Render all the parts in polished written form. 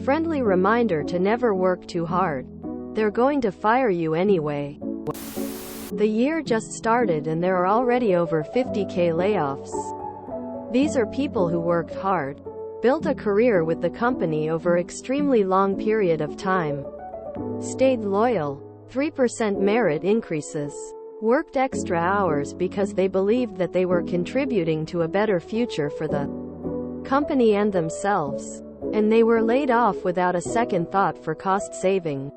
Friendly reminder to never work too hard. They're going to fire you anyway. The year just started and there are already over 50K layoffs. These are people who worked hard, built a career with the company over extremely long period of time, stayed loyal, 3% merit increases, worked extra hours because they believed that they were contributing to a better future for the company and themselves. And they were laid off without a second thought for cost saving.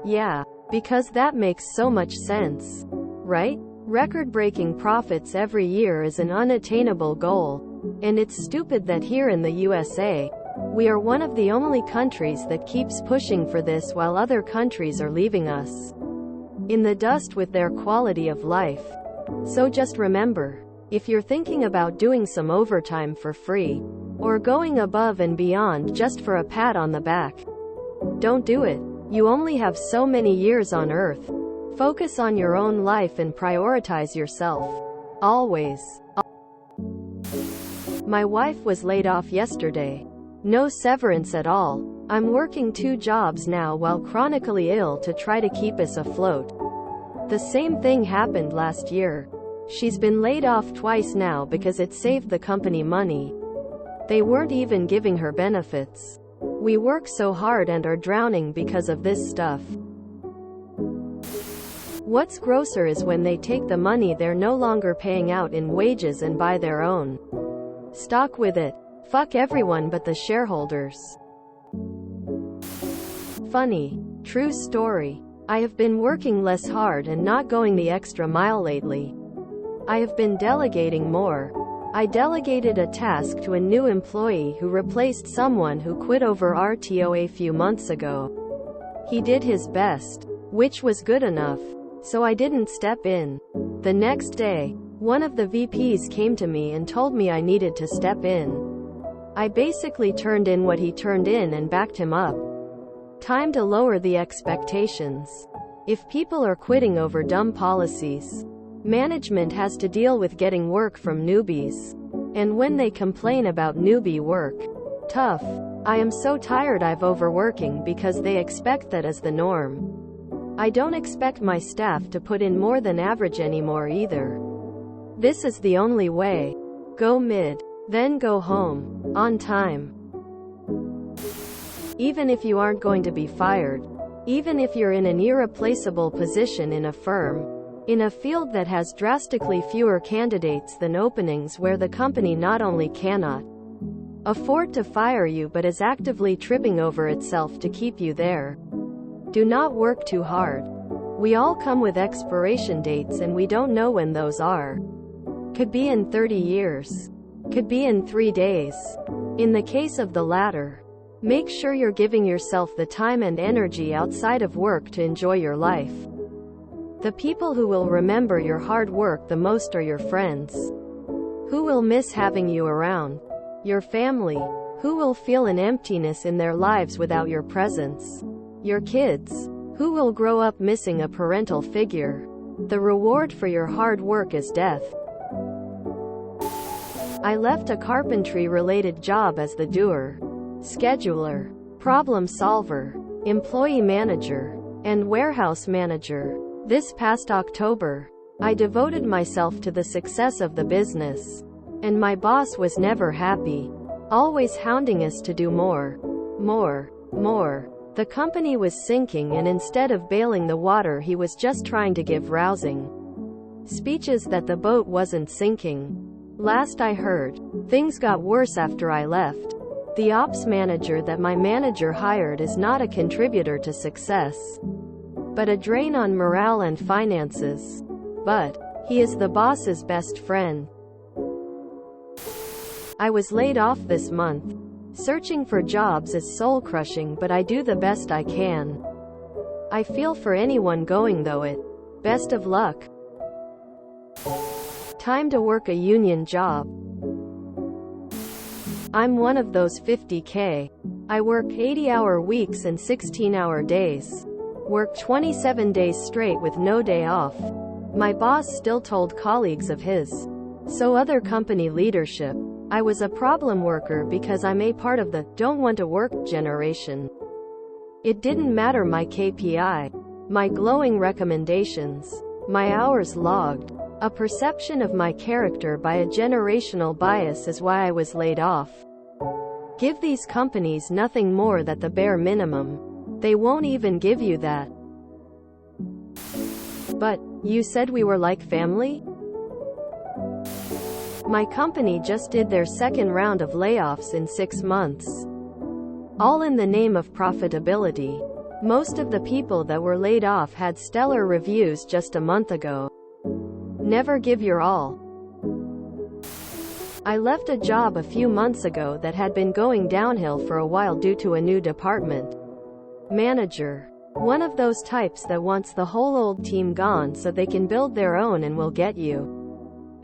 Yeah, because that makes so much sense, right? Record-breaking profits every year is an unattainable goal. And it's stupid that here in the USA, we are one of the only countries that keeps pushing for this while other countries are leaving us in the dust with their quality of life. So just remember, if you're thinking about doing some overtime for free, or going above and beyond just for a pat on the back, don't do it. You only have so many years on Earth. Focus on your own life and prioritize yourself. Always. My wife was laid off yesterday. No severance at all. I'm working 2 jobs now while chronically ill to try to keep us afloat. The same thing happened last year. She's been laid off twice now because it saved the company money. They weren't even giving her benefits. We work so hard and are drowning because of this stuff. What's grosser is when they take the money they're no longer paying out in wages and buy their own stock with it. Fuck everyone but the shareholders. Funny, true story. I have been working less hard and not going the extra mile lately. I have been delegating more. I delegated a task to a new employee who replaced someone who quit over RTO a few months ago. He did his best, which was good enough, so I didn't step in. The next day, one of the VPs came to me and told me I needed to step in. I basically turned in what he turned in and backed him up. Time to lower the expectations. If people are quitting over dumb policies, management has to deal with getting work from newbies. And when they complain about newbie work, tough. I am so tired of overworking because they expect that as the norm. I don't expect my staff to put in more than average anymore either. This is the only way. Go mid, then go home, on time. Even if you aren't going to be fired, even if you're in an irreplaceable position in a firm, in a field that has drastically fewer candidates than openings where the company not only cannot afford to fire you but is actively tripping over itself to keep you there. Do not work too hard. We all come with expiration dates and we don't know when those are. Could be in 30 years. Could be in 3 days. In the case of the latter, make sure you're giving yourself the time and energy outside of work to enjoy your life. The people who will remember your hard work the most are your friends. Who will miss having you around? Your family. Who will feel an emptiness in their lives without your presence? Your kids. Who will grow up missing a parental figure? The reward for your hard work is death. I left a carpentry-related job as the doer, scheduler, problem solver, employee manager, and warehouse manager. This past October, I devoted myself to the success of the business. And my boss was never happy, always hounding us to do more. More. The company was sinking and instead of bailing the water he was just trying to give rousing speeches that the boat wasn't sinking. Last I heard, things got worse after I left. The ops manager that my manager hired is not a contributor to success, but a drain on morale and finances. But he is the boss's best friend. I was laid off this month. Searching for jobs is soul-crushing, but I do the best I can. I feel for anyone going through it. Best of luck. Time to work a union job. I'm one of those 50K. I work 80-hour weeks and 16-hour days. Work 27 days straight with no day off. My boss still told colleagues of his. So other company leadership. I was a problem worker because I'm a part of the don't want to work generation. It didn't matter my KPI, my glowing recommendations, my hours logged. A perception of my character by a generational bias is why I was laid off. Give these companies nothing more than the bare minimum. They won't even give you that. But, you said we were like family? My company just did their second round of layoffs in 6 months. All in the name of profitability. Most of the people that were laid off had stellar reviews just a month ago. Never give your all. I left a job a few months ago that had been going downhill for a while due to a new department manager. One of those types that wants the whole old team gone so they can build their own and will get you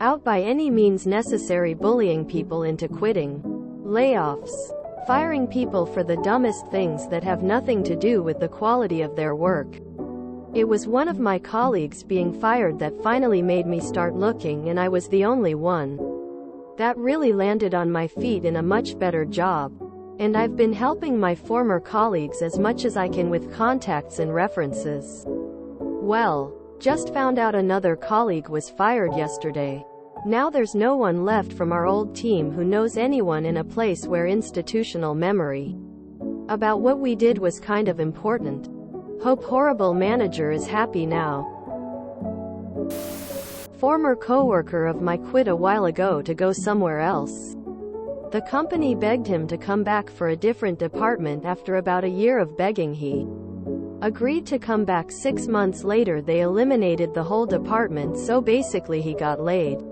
out by any means necessary, bullying people into quitting. Layoffs. Firing people for the dumbest things that have nothing to do with the quality of their work. It was one of my colleagues being fired that finally made me start looking, and I was the only one that really landed on my feet in a much better job. And I've been helping my former colleagues as much as I can with contacts and references. Well, just found out another colleague was fired yesterday. Now there's no one left from our old team who knows anyone in a place where institutional memory about what we did was kind of important. Hope horrible manager is happy now. Former coworker of mine quit a while ago to go somewhere else. The company begged him to come back for a different department. After about a year of begging, he agreed to come back. 6 months later they eliminated the whole department, so basically he got laid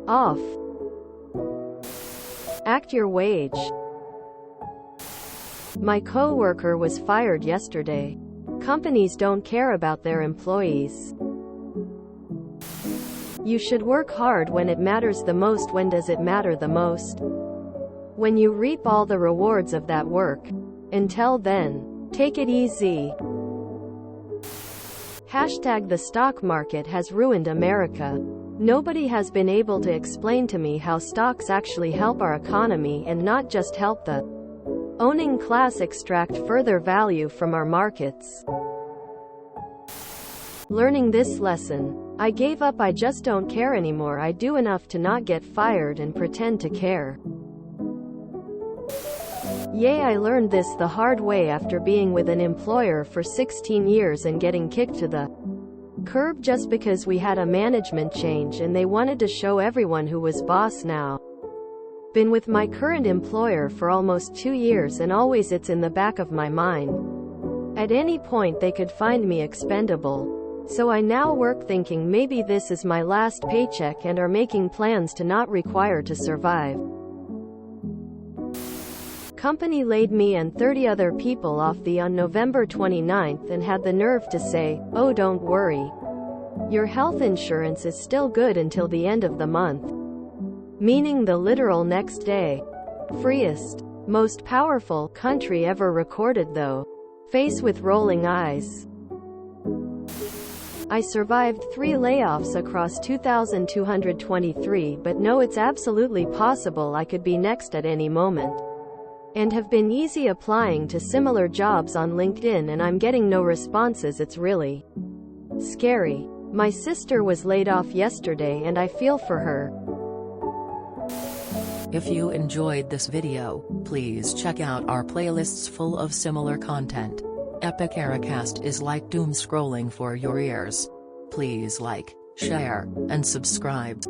off. Act your wage. My coworker was fired yesterday. Companies don't care about their employees. You should work hard when it matters the most. When does it matter the most? When you reap all the rewards of that work. Until then, take it easy. Hashtag the stock market has ruined America. Nobody has been able to explain to me how stocks actually help our economy and not just help the owning class extract further value from our markets. Learning this lesson, I gave up. I just don't care anymore. I do enough to not get fired and pretend to care. Yay, I learned this the hard way after being with an employer for 16 years and getting kicked to the curb just because we had a management change and they wanted to show everyone who was boss now. Been with my current employer for almost 2 years and always it's in the back of my mind. At any point they could find me expendable. So I now work thinking maybe this is my last paycheck and are making plans to not require to survive. Company laid me and 30 other people off on November 29th and had the nerve to say, "Oh, don't worry. Your health insurance is still good until the end of the month." Meaning the literal next day. Freest, most powerful country ever recorded though. Face with rolling eyes. I survived 3 layoffs across 2,223, but know it's absolutely possible I could be next at any moment. And have been easy applying to similar jobs on LinkedIn and I'm getting no responses. It's really scary. My sister was laid off yesterday and I feel for her. If you enjoyed this video, please check out our playlists full of similar content. Epic Ericast is like doom scrolling for your ears. Please like, share, and subscribe.